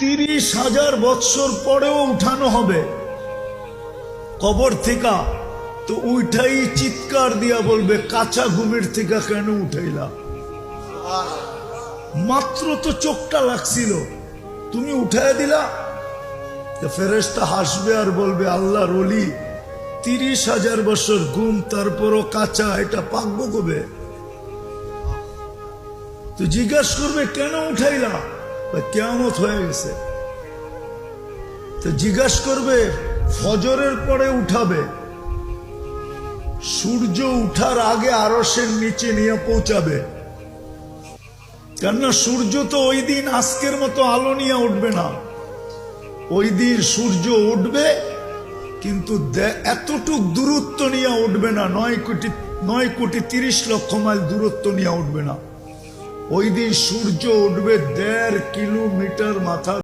30,000 বৎসর পরেও উঠানো হবে কবর থেকে, তো উঠাই চিৎকার দিয়া বলবে কাঁচা ঘুমের থেকে কেন উঠাইলা? মাত্র তো চোখটা লাগছিল, তুমি উঠাই দিলা। ফেরেশতা হাসবে আর বলবে আল্লাহর ওলি 30,000 বছর ঘুম, তারপরও কাঁচা, এটা পাকবো কবে? তো জিজ্ঞাসা করবে কেন উঠাইলা? কিয়ামত হয়ে গেছে। তো জিজ্ঞাসা করবে ফজরের পরে উঠাবে, সূর্য উঠার আগে আরশের নিচে নিয়ে পৌঁছাবে। কেননা সূর্য তো ওই দিন আজকের মতো আলো নিয়ে উঠবে না। ওই দিন সূর্য উঠবে কিন্তু এতটুক দূরত্ব নিয়ে উঠবে না, 9,30,00,000 মাইল দূরত্ব নিয়ে উঠবে না। ওই দিন সূর্য উঠবে 1.5 কিলোমিটার মাথা